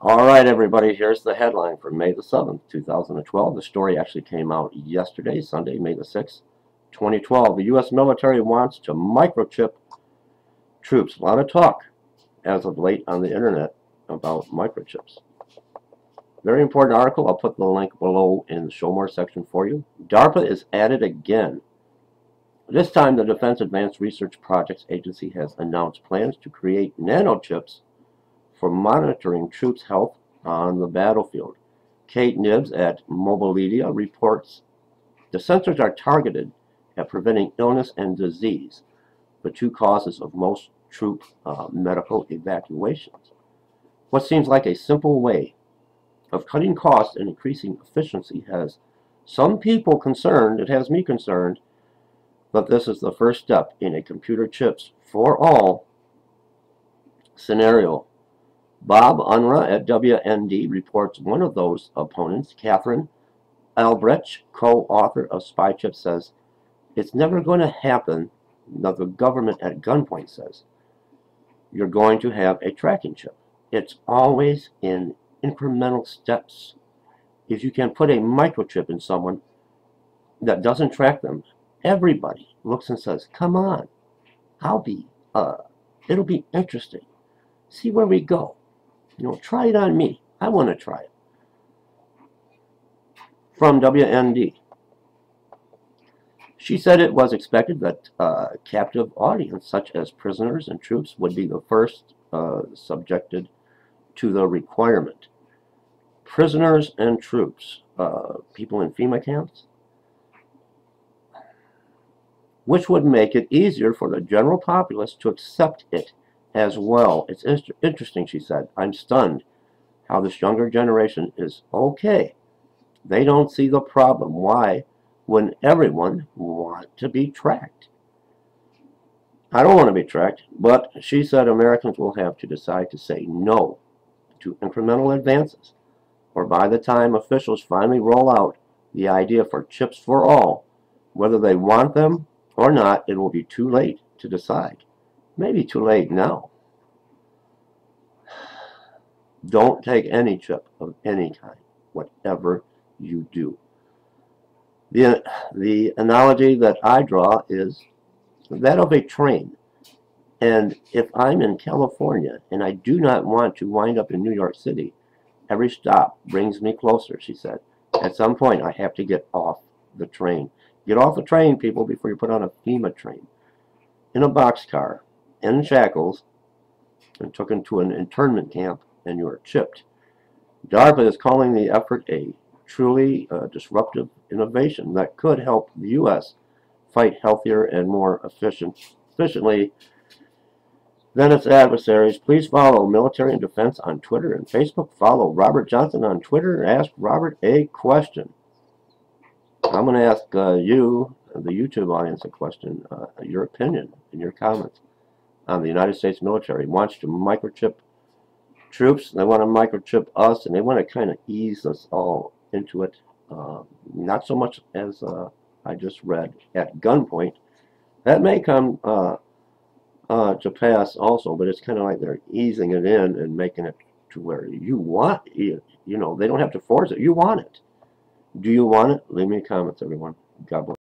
All right, everybody, here's the headline for May the 7th, 2012. The story actually came out yesterday, Sunday, May the 6th, 2012. The U.S. military wants to microchip troops. A lot of talk as of late on the internet about microchips. Very important article. I'll put the link below in the Show More section for you. DARPA is at it again. This time, the Defense Advanced Research Projects Agency has announced plans to create nanochips for monitoring troops' health on the battlefield. Kate Nibbs at Mobiledia reports the sensors are targeted at preventing illness and disease, the two causes of most troop medical evacuations. What seems like a simple way of cutting costs and increasing efficiency has some people concerned, it has me concerned, that this is the first step in a computer chips for all scenario. Bob Unruh at WND reports one of those opponents, Catherine Albrecht, co-author of Spy Chip, says, it's never going to happen that the government at gunpoint says you're going to have a tracking chip. It's always in incremental steps. If you can put a microchip in someone that doesn't track them, everybody looks and says, come on, it'll be interesting. See where we go. Try it on me. I want to try it. From WND. She said it was expected that captive audience, such as prisoners and troops, would be the first subjected to the requirement. Prisoners and troops, people in FEMA camps, which would make it easier for the general populace to accept it as well. It's interesting, she said. I'm stunned how this younger generation is okay. They don't see the problem. Why wouldn't everyone want to be tracked? I don't want to be tracked, but she said Americans will have to decide to say no to incremental advances, or by the time officials finally roll out the idea for chips for all, whether they want them or not, it will be too late to decide. Maybe too late now. Don't take any chip of any kind, whatever you do. The analogy that I draw is that of a train. And if I'm in California and I do not want to wind up in New York City, every stop brings me closer, she said. At some point, I have to get off the train. Get off the train, people, before you put on a FEMA train. In a boxcar, in shackles, and took into an internment camp, and you are chipped. DARPA is calling the effort a truly disruptive innovation that could help the U.S. fight healthier and more efficiently than its adversaries. Please follow Military and Defense on Twitter and Facebook. Follow Robert Johnson on Twitter. Ask Robert a question. I'm going to ask you, the YouTube audience, a question, your opinion and your comments on the United States military. Wants to microchip troops. They want to microchip us, and they want to kind of ease us all into it. Not so much as I just read at gunpoint. That may come to pass also, but it's kind of like they're easing it in and making it to where you want it. They don't have to force it. You want it. Do you want it? Leave me comments, everyone. God bless.